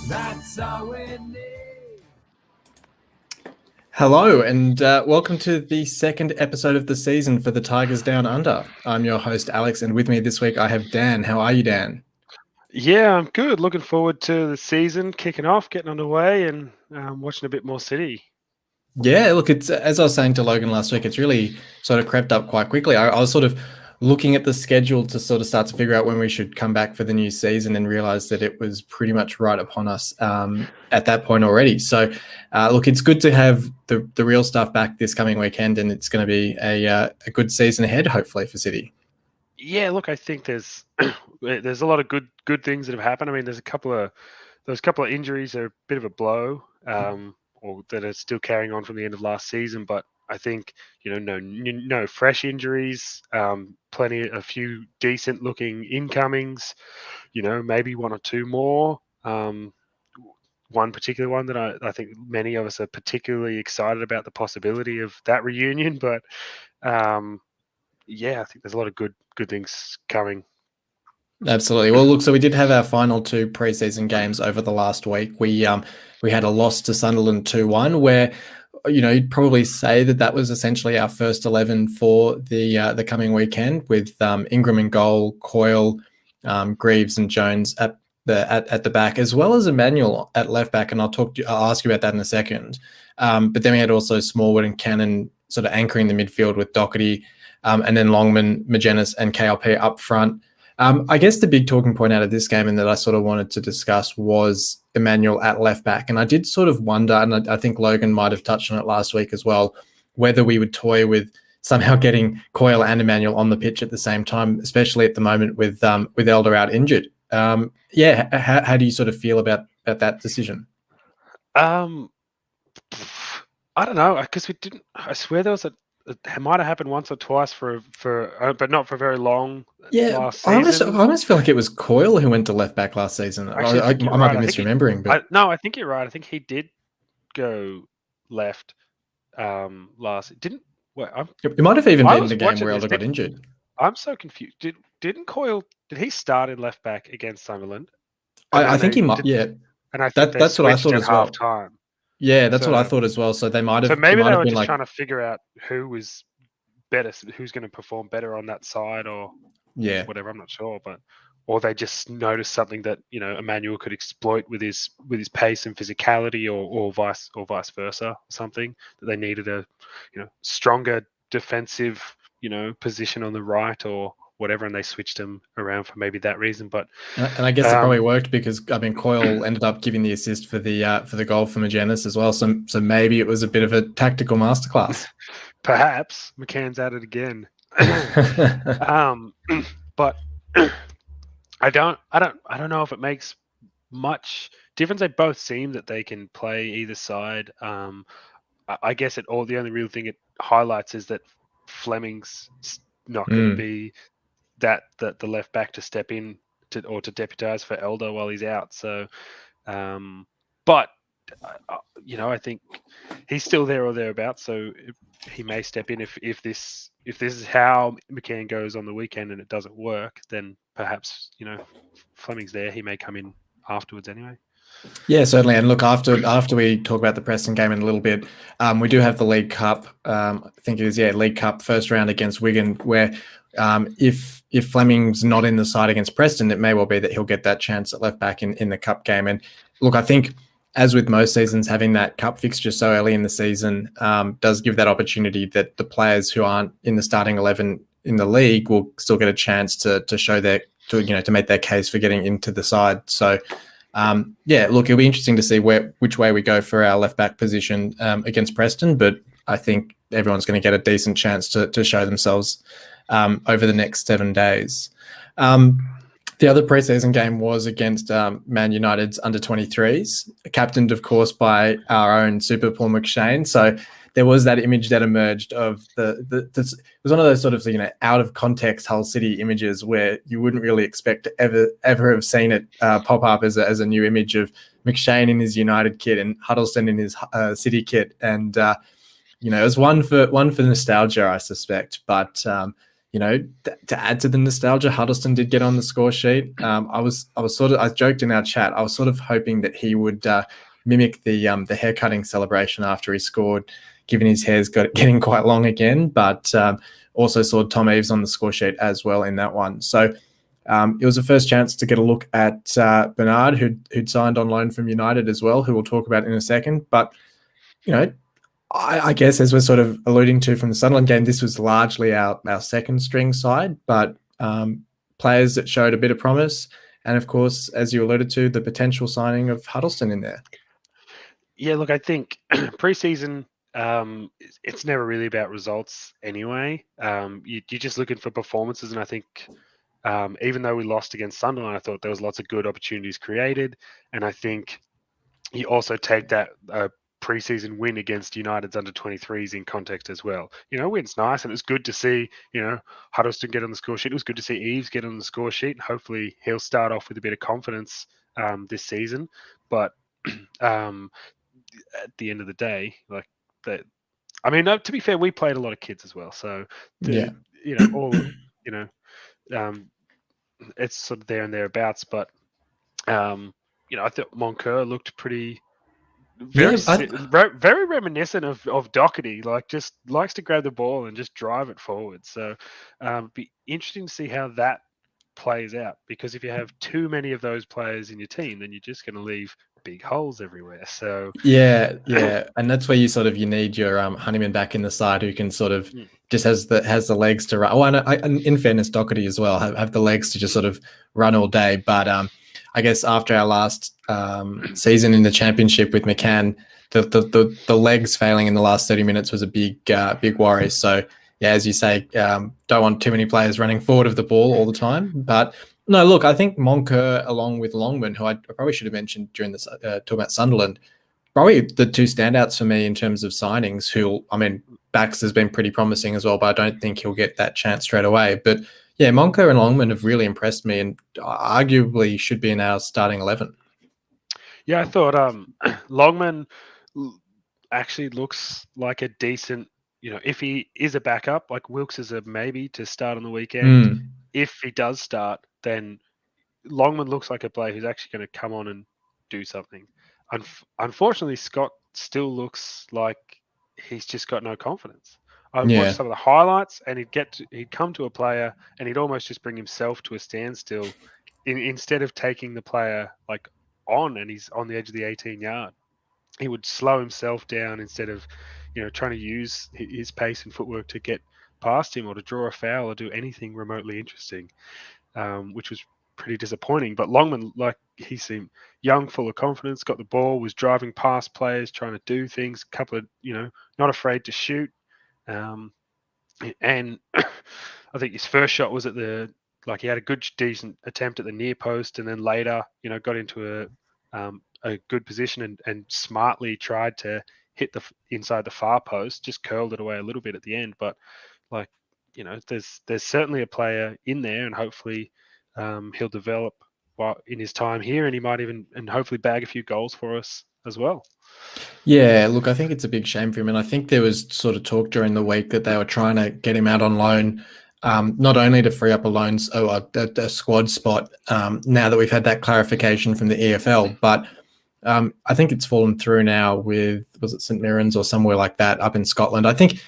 That's all we need. Hello, and welcome to the second episode of the season for the Tigers Down Under. I'm your host, Alex, and with me this week I have Dan. How are you, Dan? Yeah, I'm good. Looking forward to the season kicking off, getting underway, and watching a bit more City. Yeah, look, it's as I was saying to Logan last week, it's really sort of crept up quite quickly. I was sort of looking at the schedule to sort of start to figure out when we should come back for the new season and realized that it was pretty much right upon us at that point already. So, look, it's good to have the real stuff back this coming weekend, and it's going to be a good season ahead, hopefully, for City. Yeah, look, I think there's there's a lot of good things that have happened. I mean, those couple of injuries are a bit of a blow, or that are still carrying on from the end of last season. But I think no fresh injuries, a few decent looking incomings, maybe one or two more. One particular one that I think many of us are particularly excited about the possibility of that reunion, but yeah, I think there's a lot of good things coming. Absolutely. Well, look, so we did have our final two preseason games over the last week. We had a loss to Sunderland 2-1, where you'd probably say that was essentially our first 11 for the coming weekend, with Ingram in goal, Coyle, Greaves, and Jones at the back, as well as Emmanuel at left back, and I'll ask you about that in a second. But then we had also Smallwood and Cannon sort of anchoring the midfield with Doherty, and then Longman, Magennis, and KLP up front. I guess the big talking point out of this game and that I sort of wanted to discuss was Emmanuel at left back. And I did sort of wonder, and I think Logan might have touched on it last week as well, whether we would toy with somehow getting Coyle and Emmanuel on the pitch at the same time, especially at the moment with Elder out injured. How do you sort of feel about that decision? I don't know, because we didn't. I swear there was it might have happened once or twice but not for very long. Yeah, last season. I almost feel like it was Coyle who went to left back last season. Actually, I might be misremembering, but no, I think you're right. I think he did go left last. Didn't? Well, it might have even been the game where Elder got injured. I'm so confused. Didn't Coyle? Did he start in left back against Sunderland? I think he might. Yeah, and I think that's what I thought as well. Time. Yeah, that's what I thought as well. So they might have. So maybe they were just trying to figure out who was better, who's going to perform better on that side, or whatever. I'm not sure, or they just noticed something that Emmanuel could exploit with his pace and physicality, or vice versa, or something that they needed a stronger defensive position on the right or whatever, and they switched him around for maybe that reason. But and I guess it probably worked because Coyle ended up giving the assist for the goal for Magennis as well. So maybe it was a bit of a tactical masterclass. Perhaps McCann's at it again. But I don't know if it makes much difference. They both seem that they can play either side. I guess the only real thing it highlights is that Fleming's not going to be the left back to step in to deputise for Elder while he's out. So, but I think he's still there or thereabouts. So he may step in if this is how McCann goes on the weekend and it doesn't work. Then perhaps Fleming's there. He may come in afterwards anyway. Yeah, certainly. And look, after we talk about the Preston game in a little bit, we do have the League Cup. I think it is, League Cup first round against Wigan, where if Fleming's not in the side against Preston, it may well be that he'll get that chance at left back in the Cup game. And look, I think as with most seasons, having that Cup fixture so early in the season does give that opportunity that the players who aren't in the starting 11 in the league will still get a chance to show to make their case for getting into the side. So. Look, it'll be interesting to see which way we go for our left back position against Preston, but I think everyone's going to get a decent chance to show themselves over the next 7 days. The other preseason game was against Man United's under-23s, captained, of course, by our own Super Paul McShane. So there was that image that emerged of it was one of those sort of out of context Hull City images where you wouldn't really expect to ever have seen it pop up as a new image of McShane in his United kit and Huddleston in his City kit, and it was one for nostalgia, I suspect. But to add to the nostalgia, Huddleston did get on the score sheet. I joked in our chat, I was sort of hoping that he would mimic the hair cutting celebration after he scored, given his hair's getting quite long again. But also saw Tom Eaves on the score sheet as well in that one. So it was the first chance to get a look at Bernard, who'd signed on loan from United as well, who we'll talk about in a second. But I guess, as we're sort of alluding to from the Sunderland game, this was largely our second string side, but players that showed a bit of promise. And of course, as you alluded to, the potential signing of Huddleston in there. Yeah, look, I think preseason, it's never really about results anyway. You're just looking for performances. And I think even though we lost against Sunderland, I thought there was lots of good opportunities created. And I think you also take that preseason win against United's under-23s in context as well. Win's nice, and it's good to see, Huddleston get on the score sheet. It was good to see Eaves get on the score sheet. Hopefully he'll start off with a bit of confidence this season. But at the end of the day, to be fair, we played a lot of kids as well. So, it's sort of there and thereabouts. But, I thought Moncur looked pretty... Very reminiscent of Doherty, just likes to grab the ball and just drive it forward. So be interesting to see how that plays out, because if you have too many of those players in your team, then you're just going to leave big holes everywhere. So yeah, and that's where you need your Honeyman back in the side, who can sort of just has the legs to run. Oh, and in fairness, Doherty as well have the legs to just sort of run all day. But I guess after our last season in the championship with McCann, the legs failing in the last 30 minutes was a big worry. So yeah, as you say, don't want too many players running forward of the ball all the time. But no, look, I think Moncur along with Longman, who I probably should have mentioned during this talk about Sunderland, probably the two standouts for me in terms of signings. Baxter's been pretty promising as well, but I don't think he'll get that chance straight away. But yeah, Moncur and Longman have really impressed me, and arguably should be in our starting 11. Yeah, I thought Longman actually looks like a decent, if he is a backup, like Wilkes is a maybe to start on the weekend. If he does start, then Longman looks like a player who's actually going to come on and do something. Unfortunately, Scott still looks like he's just got no confidence. I watched some of the highlights, and he'd come to a player and he'd almost just bring himself to a standstill instead of taking the player on, and he's on the edge of the 18-yard. He would slow himself down instead of, trying to use his pace and footwork to get past him or to draw a foul or do anything remotely interesting, which was pretty disappointing. But Longman, he seemed young, full of confidence, got the ball, was driving past players, trying to do things, couple of, not afraid to shoot. And I think his first shot was at he had a good, decent attempt at the near post, and then later, got into a good position and smartly tried to hit the inside the far post, just curled it away a little bit at the end. But there's certainly a player in there, and hopefully he'll develop in his time here, and he might even and hopefully bag a few goals for us as well. Yeah, look, I think it's a big shame for him, and I think there was sort of talk during the week that they were trying to get him out on loan, not only to free up a squad spot now that we've had that clarification from the EFL, but I think it's fallen through now with, was it St Mirren's or somewhere like that up in Scotland. I think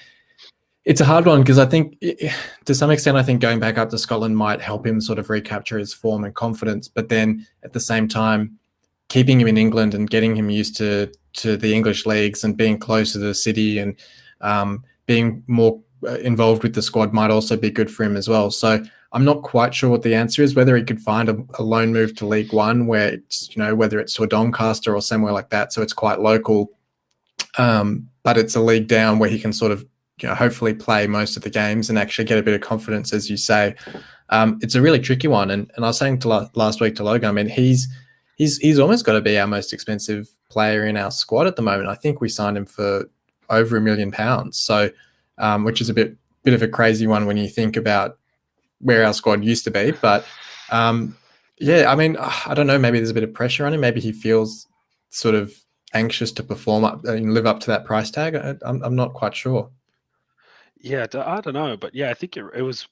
it's a hard one, because I think to some extent, I think going back up to Scotland might help him sort of recapture his form and confidence, but then at the same time, keeping him in England and getting him used to the English leagues and being close to the city and being more involved with the squad might also be good for him as well. So I'm not quite sure what the answer is, whether he could find a loan move to League One where it's, whether it's to a Doncaster or somewhere like that. So it's quite local, but it's a league down where he can sort of, hopefully play most of the games and actually get a bit of confidence, as you say. It's a really tricky one. And I was saying last week to Logan, he's almost got to be our most expensive player in our squad at the moment. I think we signed him for over £1 million. So, which is a bit of a crazy one when you think about where our squad used to be. But I don't know, maybe there's a bit of pressure on him. Maybe he feels sort of anxious to perform up and live up to that price tag. I'm not quite sure. Yeah, I don't know, but yeah, I think it was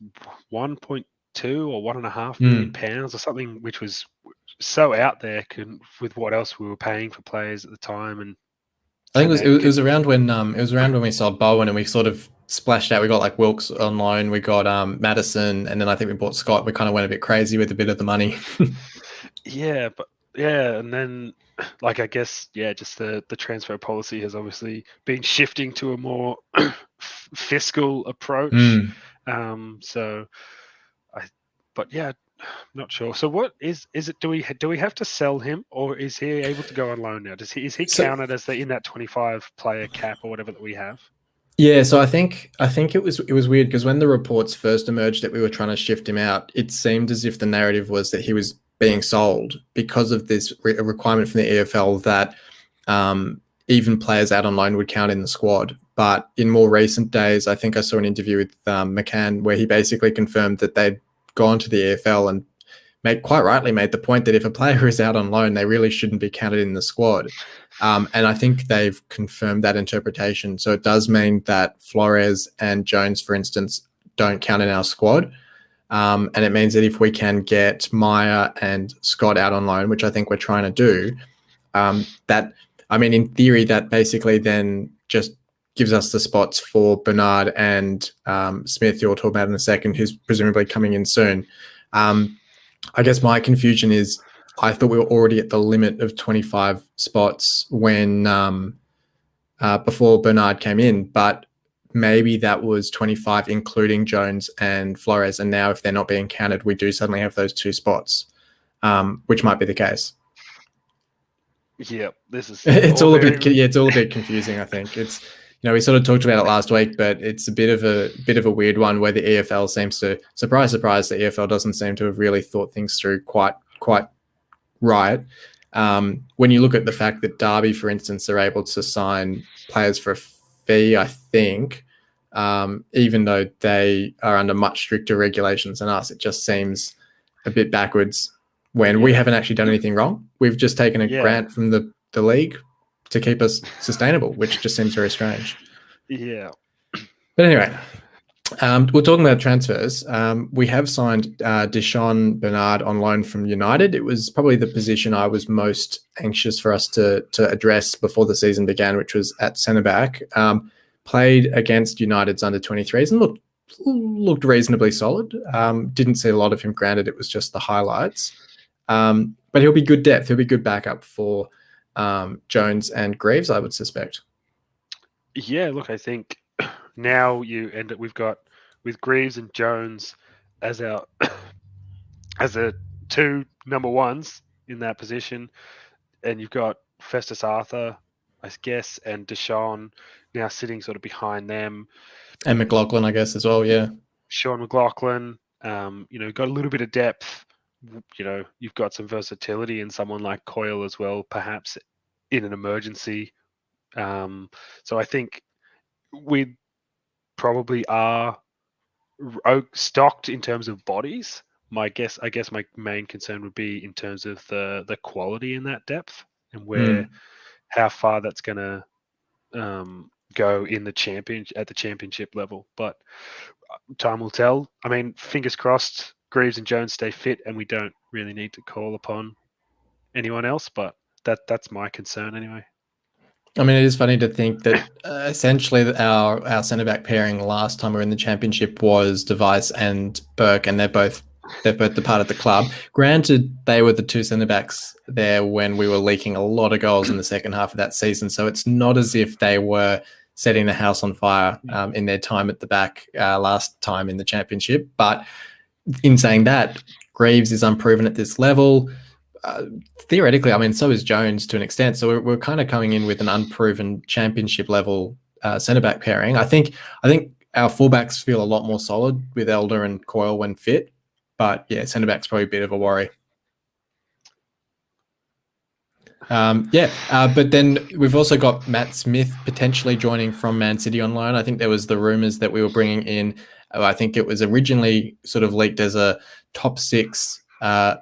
1.2 or 1.5 million Mm. pounds or something, which was so out there with what else we were paying for players at the time, I think and it then was around when we sold Bowen and we sort of splashed out. We got like Wilkes on loan, we got Madison, and then I think we bought Scott. We kind of went a bit crazy with a bit of the money. yeah, but yeah, and then like I guess just the transfer policy has obviously been shifting to a more fiscal approach. Mm. So I, but yeah, not sure. So what is it? Do we have to sell him, or is he able to go on loan now? Is he So counted as in that 25 player cap or whatever that we have? yeah, so I think it was weird because when the reports first emerged that we were trying to shift him out, it seemed as if the narrative was that he was being sold because of this requirement from the EFL that even players out on loan would count in the squad. But in more recent days, I think I saw an interview with McCann where he basically confirmed that they'd gone to the EFL and quite rightly made the point that if a player is out on loan, they really shouldn't be counted in the squad. And I think they've confirmed that interpretation. So it does mean that Flores and Jones, for instance, don't count in our squad. And it means that if we can get Meyer and Scott out on loan, which I think we're trying to do, in theory, that basically then just gives us the spots for Bernard and Smith, who we'll talk about in a second, who's presumably coming in soon. I guess my confusion is I thought we were already at the limit of 25 spots when before Bernard came in, but maybe that was 25 including Jones and Flores, and now if they're not being counted, we do suddenly have those 2 spots, which might be the case. Yeah, this is it's all a bit confusing. I think it's we sort of talked about it last week, but it's a bit of a weird one where the EFL seems to surprise the EFL doesn't seem to have really thought things through quite right. When you look at the fact that Derby, for instance, are able to sign players for a fee, I think, even though they are under much stricter regulations than us, it just seems a bit backwards when we haven't actually done anything wrong. We've just taken a grant from the league to keep us sustainable, which just seems very strange. Yeah. But anyway, we're talking about transfers. We have signed Deshaun Bernard on loan from United. It was probably the position I was most anxious for us to address before the season began, which was at centre back. Played against United's under 23s and looked reasonably solid. Didn't see a lot of him. Granted, it was just the highlights. But he'll be good depth. He'll be good backup for Jones and Greaves, I would suspect. Yeah, look, I think now we've got with Greaves and Jones as our as the 2 number ones in that position, and you've got Festus Arthur, I guess, and Deshaun now sitting sort of behind them, and McLaughlin, I guess, as well. Yeah, Sean McLaughlin. Got a little bit of depth. You've got some versatility in someone like Coyle as well, perhaps in an emergency. So I think we probably are stocked in terms of bodies. I guess my main concern would be in terms of the quality in that depth and how far that's going to go in the championship level. But time will tell. I mean, fingers crossed, Greaves and Jones stay fit, and we don't really need to call upon anyone else. But that's my concern anyway. I mean, it is funny to think that essentially our centre back pairing last time we were in the championship was Device and Burke, and they've both departed the club. Granted, they were the 2 centre backs there when we were leaking a lot of goals in the second half of that season. So it's not as if they were setting the house on fire in their time at the back last time in the championship. But in saying that, Greaves is unproven at this level. Theoretically, I mean, so is Jones to an extent. So we're kind of coming in with an unproven championship level centre back pairing. I think our fullbacks feel a lot more solid with Elder and Coyle when fit. But yeah, centre back's probably a bit of a worry. But then we've also got Matt Smith potentially joining from Man City on loan. I think there was the rumours that we were bringing in. I think it was originally sort of leaked as a top 6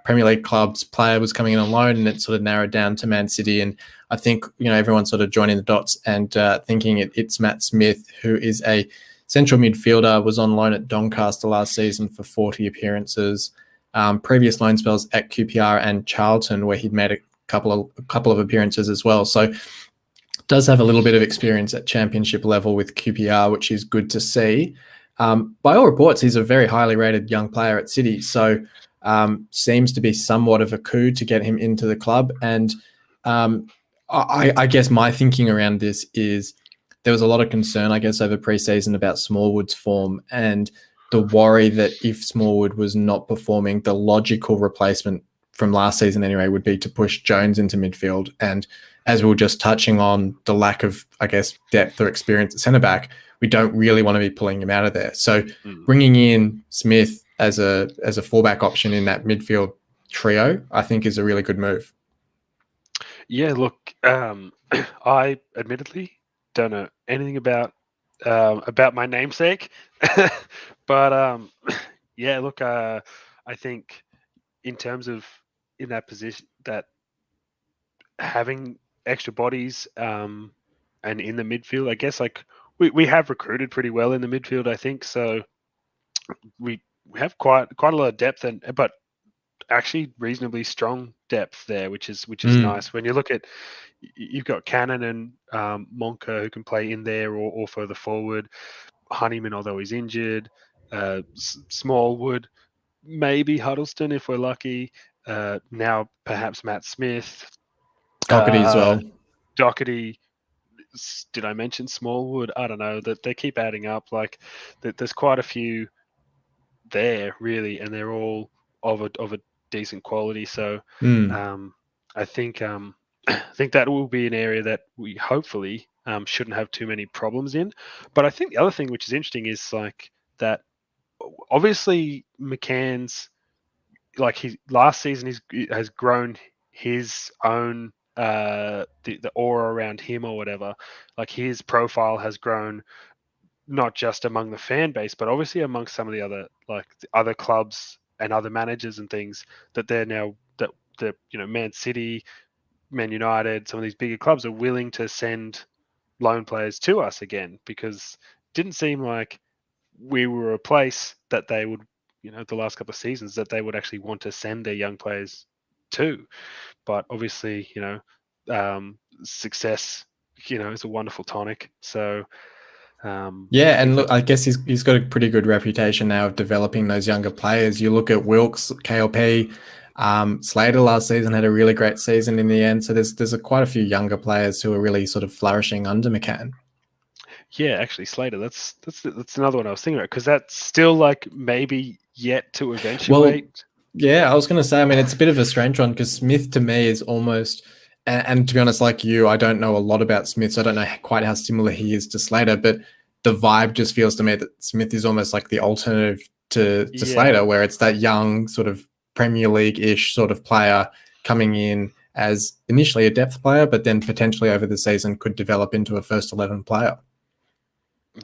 Premier League clubs player was coming in on loan, and it sort of narrowed down to Man City. And I think everyone's sort of joining the dots and thinking it's Matt Smith, who is a central midfielder, was on loan at Doncaster last season for 40 appearances. Previous loan spells at QPR and Charlton, where he'd made a couple of appearances as well. So does have a little bit of experience at championship level with QPR, which is good to see. By all reports, he's a very highly rated young player at City. So seems to be somewhat of a coup to get him into the club. And I guess my thinking around this is there was a lot of concern, I guess, over pre-season about Smallwood's form and the worry that if Smallwood was not performing, the logical replacement from last season anyway would be to push Jones into midfield. And as we were just touching on the lack of, I guess, depth or experience at centre-back, we don't really want to be pulling him out of there. So bringing in Smith as a fallback option in that midfield trio, I think is a really good move. Yeah, look, I admittedly don't know anything about my namesake, but yeah, look, I think in terms of in that position, that having extra bodies and in the midfield, I guess like we have recruited pretty well in the midfield, I think. So we have quite a lot of depth but actually reasonably strong depth there, which is nice. When you look at, you've got Cannon and Monka who can play in there or further forward. Honeyman, although he's injured, Smallwood, maybe Huddleston if we're lucky. Now perhaps Matt Smith, Doherty as well. Doherty. Did I mention Smallwood? I don't know. That they keep adding up. Like there's quite a few there really, and they're all of a decent quality. So I think that will be an area that we hopefully shouldn't have too many problems in. But I think the other thing which is interesting is like that. Obviously, McCann's last season has grown his own the aura around him or whatever. Like his profile has grown not just among the fan base, but obviously amongst some of the other clubs and other managers and things that they're now that Man City, Man United, some of these bigger clubs are willing to send loan players to us again, because it didn't seem like we were a place that they would, the last couple of seasons, that they would actually want to send their young players to. But obviously, success, is a wonderful tonic. So, yeah, and look, I guess he's got a pretty good reputation now of developing those younger players. You look at Wilkes, KLP, Slater last season had a really great season in the end. So there's quite a few younger players who are really sort of flourishing under McCann. Yeah, actually, Slater. That's another one I was thinking about, because that's still like maybe yet to eventuate. Well, yeah, I was going to say, I mean, it's a bit of a strange one because Smith to me is almost, and to be honest, like you, I don't know a lot about Smith, so I don't know quite how similar he is to Slater, but the vibe just feels to me that Smith is almost like the alternative to Slater, where it's that young sort of Premier League-ish sort of player coming in as initially a depth player, but then potentially over the season could develop into a first 11 player.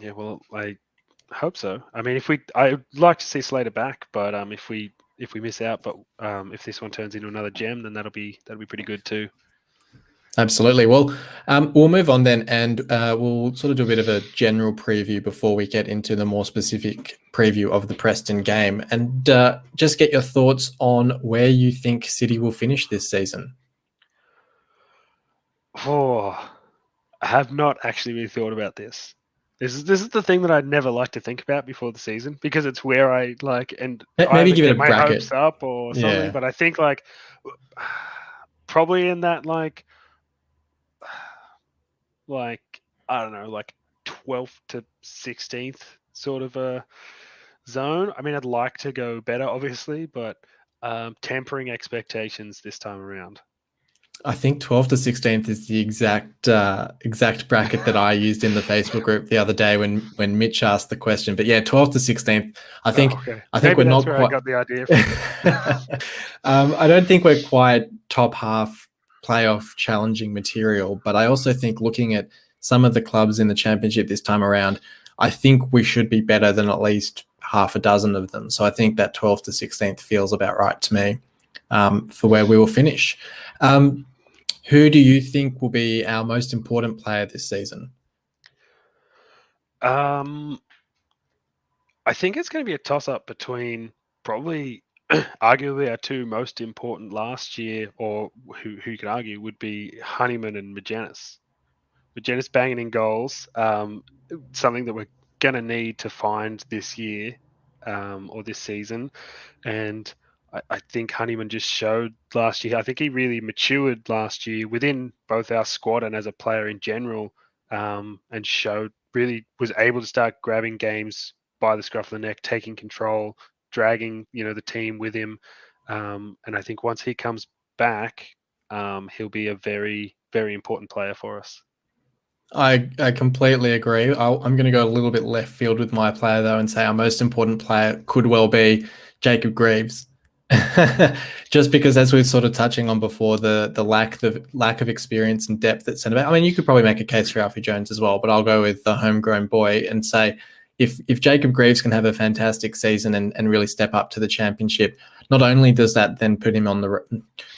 Yeah, well, I hope so. I mean, I'd like to see Slater back, but if we miss out, but if this one turns into another gem, then that'll be pretty good too. Absolutely. Well, we'll move on then, and we'll sort of do a bit of a general preview before we get into the more specific preview of the Preston game, and just get your thoughts on where you think City will finish this season. Oh, I have not actually really thought about this. This is the thing that I'd never like to think about before the season, because it's where I maybe give it a my bracket. hopes up or something. Yeah. But I think probably in that I don't know, 12th to 16th sort of a zone. I mean, I'd like to go better, obviously, but tempering expectations this time around. I think 12th to 16th is the exact bracket that I used in the Facebook group the other day when Mitch asked the question. But yeah, 12th to 16th. I think maybe we're that's not where quite. I got the idea from. I don't think we're quite top half playoff challenging material, but I also think looking at some of the clubs in the championship this time around, I think we should be better than at least half a dozen of them. So I think that 12th to 16th feels about right to me for where we will finish. Who do you think will be our most important player this season? I think it's going to be a toss-up between probably arguably our two most important last year, or who you can argue would be Honeyman and Magennis. Magennis banging in goals, something that we're going to need to find this year or this season. And I think Honeyman just showed last year. I think he really matured last year within both our squad and as a player in general, and showed really was able to start grabbing games by the scruff of the neck, taking control, dragging the team with him. And I think once he comes back, he'll be a very, very important player for us. I completely agree. I'm going to go a little bit left field with my player though and say our most important player could well be Jacob Greaves. Just because, as we are sort of touching on before, the lack of experience and depth at centre back. I mean, you could probably make a case for Alfie Jones as well, but I'll go with the homegrown boy and say if Jacob Greaves can have a fantastic season and really step up to the championship, not only does that then put him on the,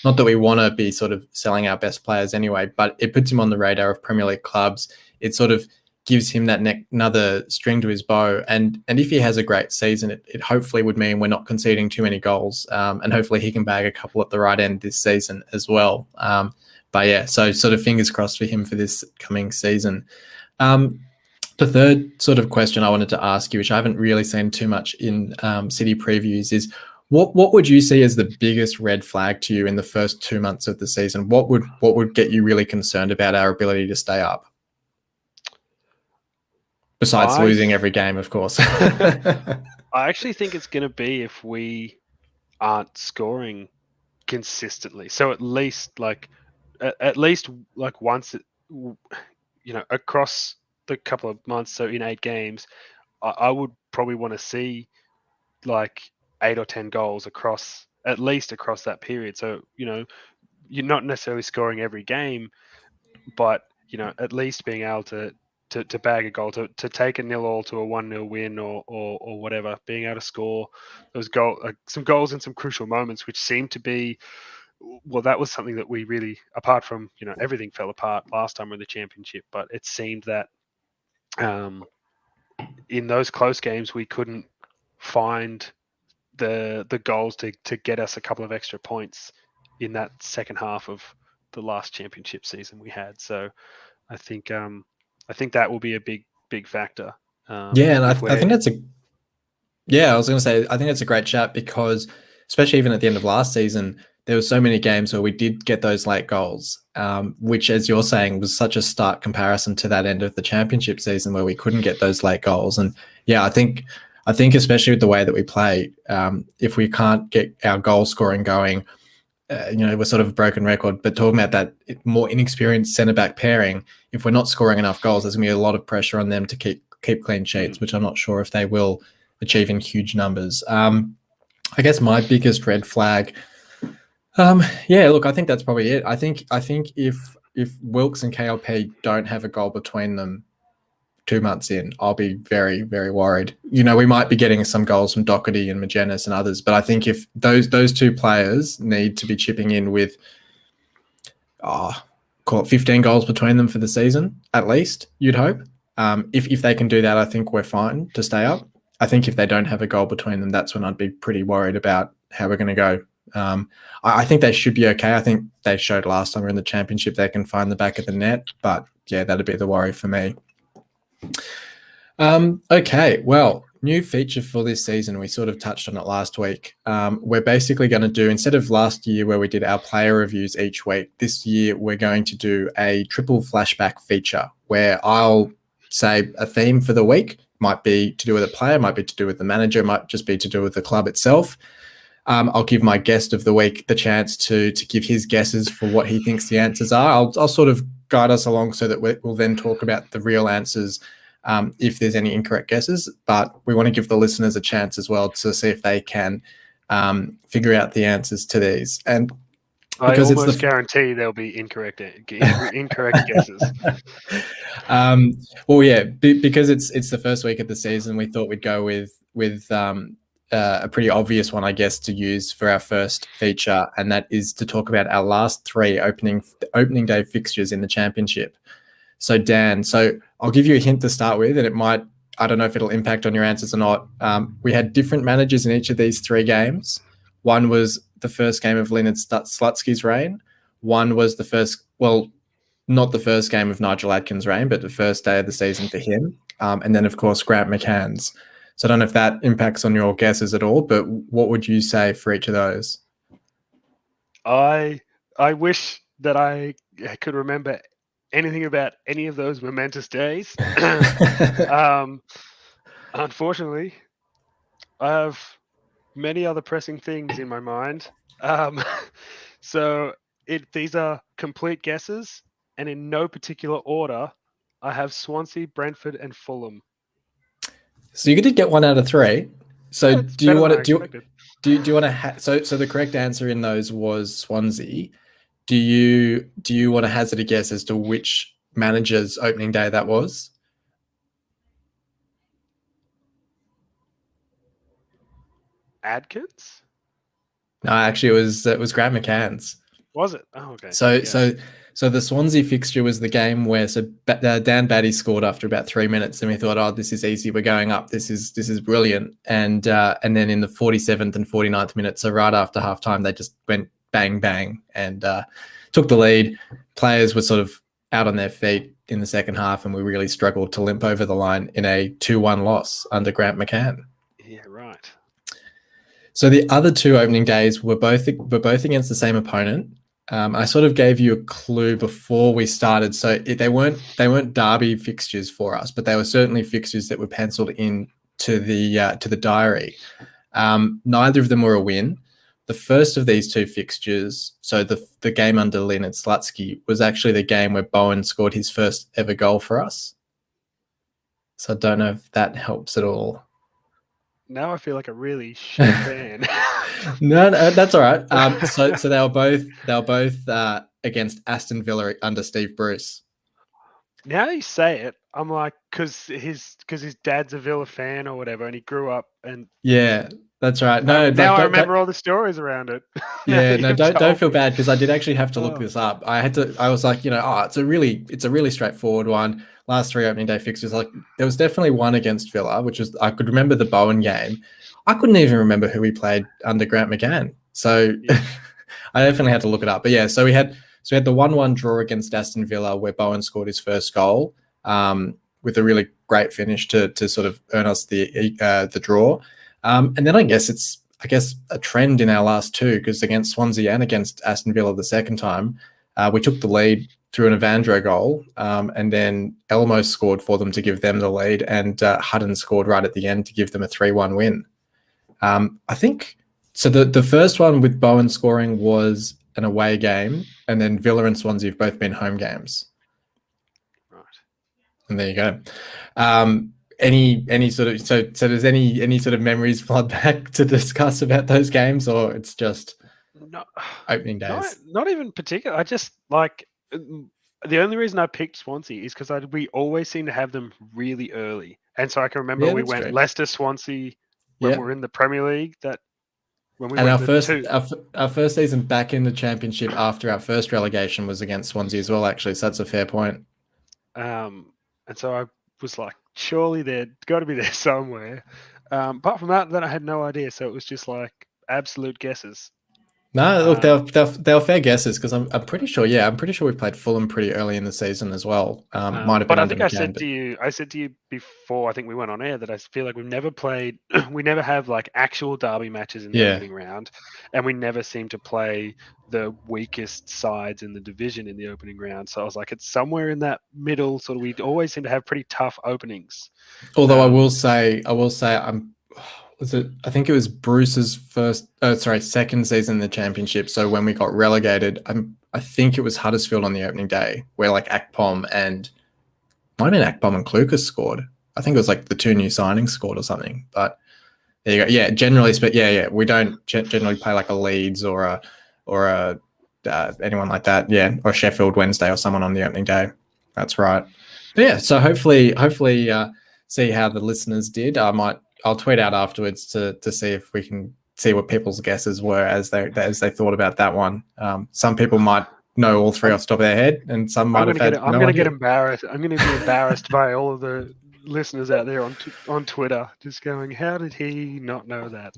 not that we want to be sort of selling our best players anyway, but it puts him on the radar of Premier League clubs. It sort of gives him that another string to his bow. And if he has a great season, it hopefully would mean we're not conceding too many goals. And hopefully he can bag a couple at the right end this season as well. But yeah, so sort of fingers crossed for him for this coming season. The third sort of question I wanted to ask you, which I haven't really seen too much in City previews, is what would you see as the biggest red flag to you in the first 2 months of the season? What would get you really concerned about our ability to stay up? Besides losing every game, of course. I actually think it's going to be if we aren't scoring consistently. So at least once, across the couple of months, so in 8 games, I would probably want to see like 8 or 10 goals at least across that period. So, you're not necessarily scoring every game, but, at least being able to bag a goal, to take a 0-0 to a 1-0 win or whatever, being able to score those some goals in some crucial moments, which seemed to be, well, that was something that we really, apart from, everything fell apart last time we're in the championship, but it seemed that in those close games, we couldn't find the goals to get us a couple of extra points in that second half of the last championship season we had. So I think that will be a big factor. Yeah, and I think that's I was going to say, I think that's a great chat because especially even at the end of last season, there were so many games where we did get those late goals, which, as you're saying, was such a stark comparison to that end of the championship season where we couldn't get those late goals. And yeah, I think especially with the way that we play, if we can't get our goal scoring going, we're sort of a broken record. But talking about that more inexperienced centre back pairing, if we're not scoring enough goals, there's going to be a lot of pressure on them to keep clean sheets, which I'm not sure if they will achieve in huge numbers. I guess my biggest red flag. Look, I think that's probably it. I think if Wilkes and KLP don't have a goal between them 2 months in, I'll be very, very worried. We might be getting some goals from Doherty and Magennis and others, but I think if those two players need to be chipping in with, call it 15 goals between them for the season, at least, you'd hope. If they can do that, I think we're fine to stay up. I think if they don't have a goal between them, that's when I'd be pretty worried about how we're going to go. I think they should be okay. I think they showed last time we were in the championship they can find the back of the net, but yeah, that'd be the worry for me. Okay, well, new feature for this season, we sort of touched on it last week. We're basically going to do, instead of last year where we did our player reviews each week, this year we're going to do a triple flashback feature where I'll say a theme for the week. Might be to do with a player, might be to do with the manager, might just be to do with the club itself. I'll give my guest of the week the chance to give his guesses for what he thinks the answers are. I'll sort of guide us along so that we'll then talk about the real answers if there's any incorrect guesses. But we want to give the listeners a chance as well to see if they can figure out the answers to these. And because I almost guarantee there'll be incorrect guesses. Well, yeah, because it's the first week of the season, we thought we'd go with a pretty obvious one, I guess, to use for our first feature, and that is to talk about our last 3 opening day fixtures in the championship. So Dan, I'll give you a hint to start with, and I don't know if it'll impact on your answers or not. We had different managers in each of these 3 games. One was the first game of Leonard Slutsky's reign. One was the first, well, not the first game of Nigel Adkins' reign, but the first day of the season for him. And then, of course, Grant McCann's. So I don't know if that impacts on your guesses at all, but what would you say for each of those? I wish that I could remember anything about any of those momentous days. Unfortunately, I have many other pressing things in my mind. So these are complete guesses, and in no particular order. I have Swansea, Brentford, and Fulham. So you did get 1 out of 3. So Yeah, do you want to do you want to so the correct answer in those was Swansea. Do you want to hazard a guess as to which manager's opening day that was? Adkins? No, actually it was Grant McCann's. Was it? Oh, okay. So the Swansea fixture was the game where Dan Batty scored after about 3 minutes, and we thought, oh, this is easy. We're going up. This is brilliant. And then in the 47th and 49th minutes, so right after halftime, they just went bang bang and took the lead. Players were sort of out on their feet in the second half, and we really struggled to limp over the line in a 2-1 loss under Grant McCann. Yeah, right. So the other 2 opening days were both against the same opponent. I sort of gave you a clue before we started, so they weren't derby fixtures for us, but they were certainly fixtures that were penciled in to the diary. Neither of them were a win. The first of these 2 fixtures, so the game under Leonard Slutsky, was actually the game where Bowen scored his first ever goal for us. So I don't know if that helps at all. Now I feel like a really shit fan. No, that's all right. So they were both against Aston Villa under Steve Bruce. Now you say it, I'm like, because his dad's a Villa fan or whatever, and he grew up and yeah, that's right. No, now I remember all the stories around it. Yeah, no, don't feel bad, because I did actually have to look this up. I was like, it's a really straightforward one. Last 3 opening day fixtures, like there was definitely one against Villa, which was, I could remember the Bowen game. I couldn't even remember who we played under Grant McCann. So yeah. I definitely had to look it up. But yeah, so we had the 1-1 draw against Aston Villa where Bowen scored his first goal with a really great finish to sort of earn us the draw. And then I guess it's a trend in our last 2, because against Swansea and against Aston Villa the second time, we took the lead through an Evandro goal, and then Elmo scored for them to give them the lead, and Hutton scored right at the end to give them a 3-1 win. I think so. The first one with Bowen scoring was an away game, and then Villa and Swansea have both been home games. Right. And there you go. Any sort of so does any sort of memories flood back to discuss about those games, or it's just opening days? Not even particular. I just like the only reason I picked Swansea is because we always seem to have them really early, and so I can remember we went Leicester, Swansea when we were in the Premier League. Our first season back in the Championship after our first relegation was against Swansea as well, actually. So that's a fair point. And so I was like, surely they're got to be there somewhere. Apart from that, then I had no idea. So it was just like absolute guesses. No, look, they're fair guesses, because I'm pretty sure. Yeah, I'm pretty sure we played Fulham pretty early in the season as well. Might have been. But I think I said to you before, I think we went on air, that I feel like we've never played. We never have like actual derby matches in the opening round, and we never seem to play the weakest sides in the division in the opening round. So I was like, it's somewhere in that middle. Sort of, we always seem to have pretty tough openings. Although I will say, I think it was Bruce's second season in the Championship. So when we got relegated, I think it was Huddersfield on the opening day, where like Akpom and Klukas scored. I think it was like the 2 new signings scored or something. But there you go. Yeah, generally, but yeah, we don't generally play like a Leeds or a anyone like that. Yeah, or Sheffield Wednesday or someone on the opening day. That's right. But yeah, so hopefully see how the listeners did. I'll tweet out afterwards to see if we can see what people's guesses were as they thought about that one. Some people might know all 3 off the top of their head, and some might have had. I'm going to get embarrassed. I'm going to be embarrassed by all of the listeners out there on Twitter just going, "How did he not know that?"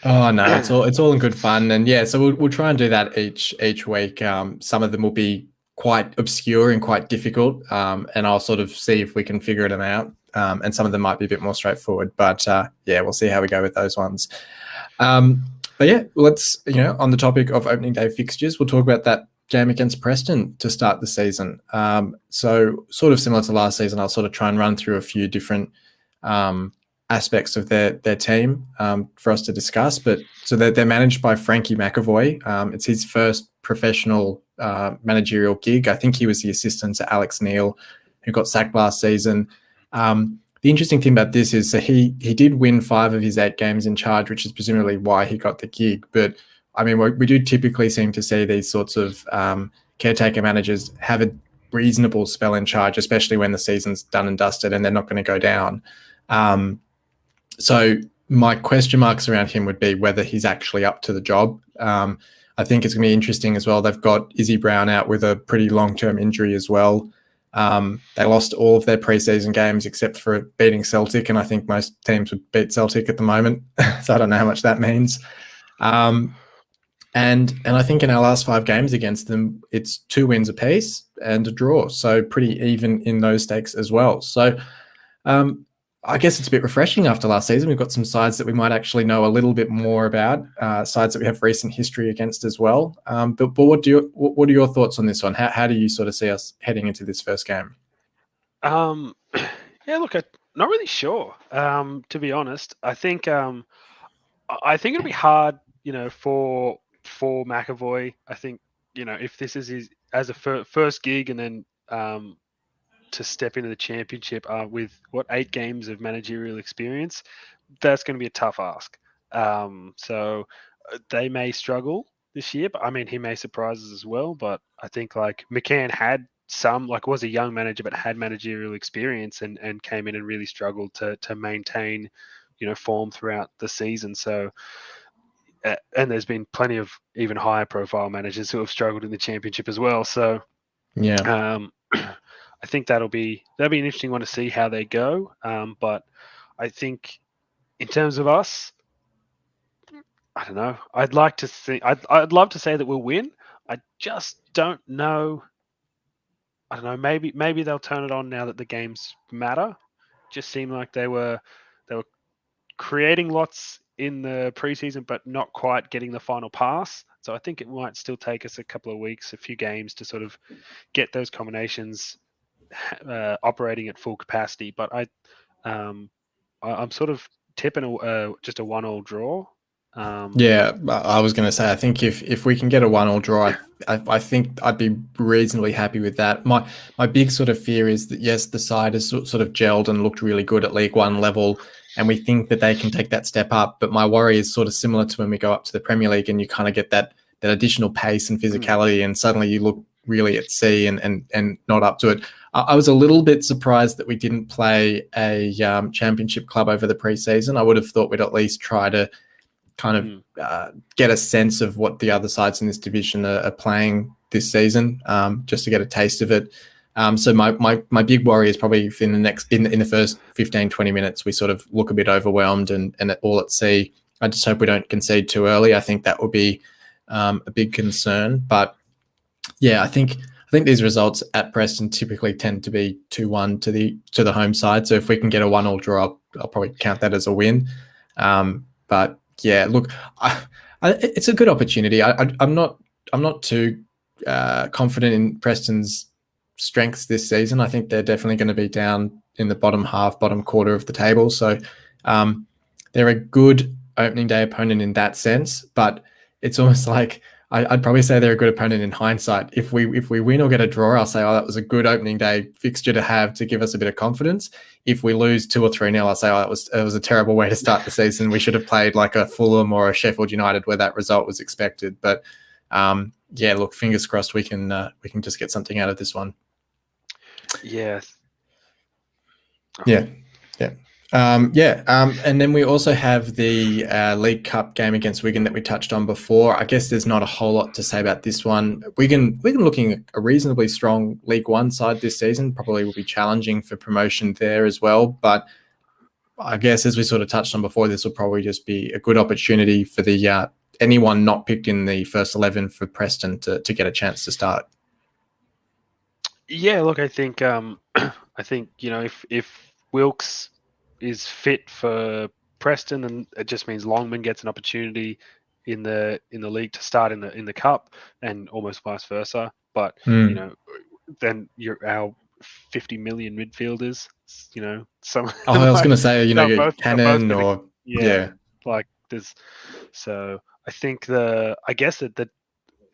Oh no, it's all in good fun, and yeah, so we'll try and do that each week. Some of them will be quite obscure and quite difficult, and I'll sort of see if we can figure them out. And some of them might be a bit more straightforward, but yeah, we'll see how we go with those ones. But yeah, let's on the topic of opening day fixtures, we'll talk about that game against Preston to start the season. So sort of similar to last season, I'll sort of try and run through a few different aspects of their team for us to discuss. But so they're managed by Frankie McAvoy. It's his first professional managerial gig. I think he was the assistant to Alex Neil, who got sacked last season. The interesting thing about this is that he did win 5 of his 8 games in charge, which is presumably why he got the gig. But I mean, we do typically seem to see these sorts of caretaker managers have a reasonable spell in charge, especially when the season's done and dusted and they're not going to go down. So my question marks around him would be whether he's actually up to the job. I think it's going to be interesting as well. They've got Izzy Brown out with a pretty long-term injury as well. They lost all of their preseason games except for beating Celtic, and I think most teams would beat Celtic at the moment. So I don't know how much that means. And I think in our last 5 games against them, it's 2 wins apiece and a draw. So pretty even in those stakes as well. So I guess it's a bit refreshing after last season. We've got some sides that we might actually know a little bit more about, sides that we have recent history against as well. But what are your thoughts on this one? How do you sort of see us heading into this first game? Yeah, look, I'm not really sure. To be honest, I think it'll be hard, for McAvoy. I think if this is his as a first gig and then to step into the championship with 8 games of managerial experience, that's going to be a tough ask. So they may struggle this year, but I mean, he may surprise us as well. But I think like McCann had was a young manager, but had managerial experience and came in and really struggled to maintain, form throughout the season. So, and there's been plenty of even higher profile managers who have struggled in the championship as well. So, yeah. I think that'll be an interesting one to see how they go. But I think in terms of us, I don't know. I'd like to think I'd love to say that we'll win. I just don't know. I don't know. Maybe they'll turn it on now that the games matter. Just seemed like they were creating lots in the preseason, but not quite getting the final pass. So I think it might still take us a couple of weeks, a few games to sort of get those combinations operating at full capacity. But I'm sort of tipping just a 1-1 draw. Yeah, I was going to say, I think if we can get a 1-1 draw, I think I'd be reasonably happy with that. My big sort of fear is that, yes, the side has sort of gelled and looked really good at League One level, and we think that they can take that step up. But my worry is sort of similar to when we go up to the Premier League and you kind of get that additional pace and physicality, and suddenly you look really at sea and not up to it. I was a little bit surprised that we didn't play a championship club over the preseason. I would have thought we'd at least try to kind of get a sense of what the other sides in this division are playing this season, just to get a taste of it. So my big worry is probably if in the first 15, 20 minutes, we sort of look a bit overwhelmed and all at sea. I just hope we don't concede too early. I think that would be a big concern. But yeah, I think these results at Preston typically tend to be 2-1 to the home side. So if we can get a 1-1 draw, I'll probably count that as a win. But yeah, look, it's a good opportunity. I'm not too confident in Preston's strengths this season. I think they're definitely going to be down in the bottom quarter of the table. So they're a good opening day opponent in that sense, but it's almost like I'd probably say they're a good opponent in hindsight. If we win or get a draw, I'll say, oh, that was a good opening day fixture to have to give us a bit of confidence. If we lose 2 or 3-0, I'll say, oh, it was a terrible way to start the season. We should have played like a Fulham or a Sheffield United where that result was expected. But yeah, look, fingers crossed we can just get something out of this one. Yeah. Yeah. And then we also have the League Cup game against Wigan that we touched on before. I guess there's not a whole lot to say about this one. Wigan looking at a reasonably strong League One side this season, probably will be challenging for promotion there as well. But I guess as we sort of touched on before, this will probably just be a good opportunity for the anyone not picked in the first 11 for Preston to get a chance to start. Yeah, look, I think if Wilkes is fit for Preston, then it just means Longman gets an opportunity in the league to start in the cup, and almost vice versa. But then our 50 million midfielders, some. I was going to say, both Cannon gonna, or like there's. So I think I guess that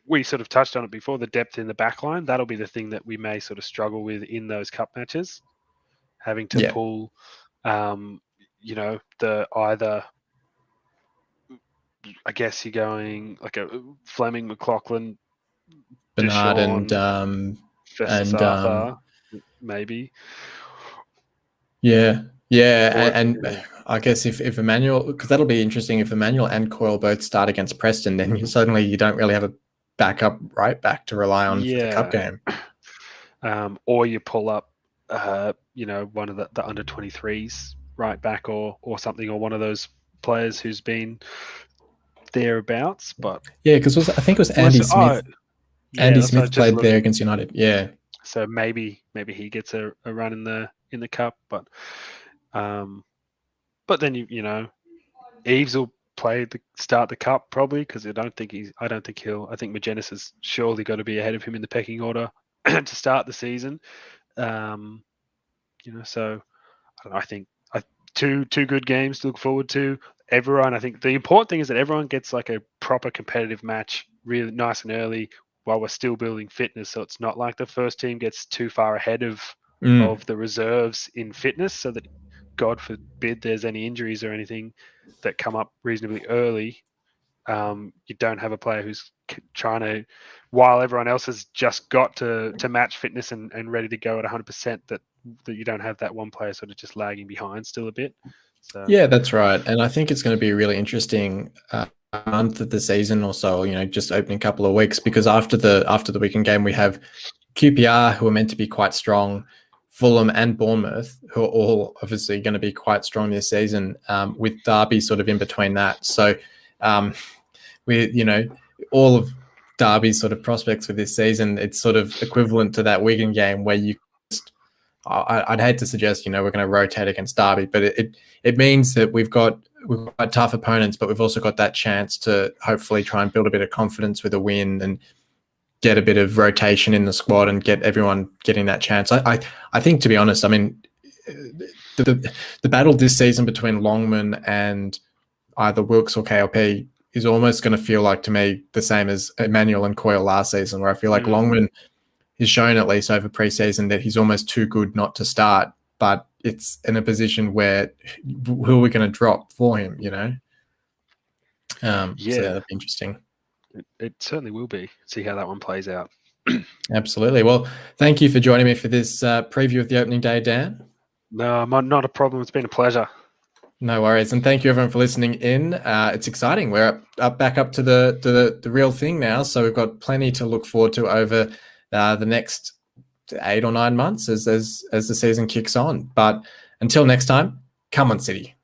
we sort of touched on it before, the depth in the back line, that'll be the thing that we may sort of struggle with in those cup matches, having to pull, the either, I guess you're going like a Fleming, McLaughlin, Bernard Deshaun, Festus Arthur, maybe. Yeah. And I guess if Emmanuel, because that'll be interesting, if Emmanuel and Coyle both start against Preston, then you don't really have a backup right back to rely on for the cup game. Or you pull up, one of the under 23s right back or something, or one of those players who's been thereabouts. But yeah, because I think it was Andy Smith. Andy Smith played there against United. Yeah. So maybe he gets a run in the cup, but then Eves will start the cup probably, because I think Magennis has surely got to be ahead of him in the pecking order to start the season. So I don't know, I think two good games to look forward to. Everyone, I think the important thing is that everyone gets like a proper competitive match really nice and early while we're still building fitness, so it's not like the first team gets too far ahead of the reserves in fitness, so that God forbid there's any injuries or anything that come up reasonably early. You don't have a player who's trying to, while everyone else has just got to match fitness and ready to go at 100%, that you don't have that one player sort of just lagging behind still a bit. So yeah, that's right. And I think it's going to be a really interesting month of the season or so, just opening a couple of weeks, because after the weekend game, we have QPR, who are meant to be quite strong, Fulham and Bournemouth, who are all obviously going to be quite strong this season, with Derby sort of in between that. So all of Derby's sort of prospects for this season, it's sort of equivalent to that Wigan game where I'd hate to suggest, we're going to rotate against Derby, but it means that we've got tough opponents, but we've also got that chance to hopefully try and build a bit of confidence with a win and get a bit of rotation in the squad and get everyone getting that chance. I think, to be honest, I mean, the battle this season between Longman and either Wilkes or KLP is almost going to feel like, to me, the same as Emmanuel and Coyle last season, where I feel like Longman has shown, at least over pre-season, that he's almost too good not to start, but it's in a position where who are we going to drop for him, So that'd be interesting. It certainly will be. See how that one plays out. Absolutely. Well, thank you for joining me for this preview of the opening day, Dan. No, not a problem. It's been a pleasure. No worries. And thank you, everyone, for listening in. It's exciting. We're back up to the real thing now. So we've got plenty to look forward to over the next 8 or 9 months as the season kicks on. But until next time, come on, City.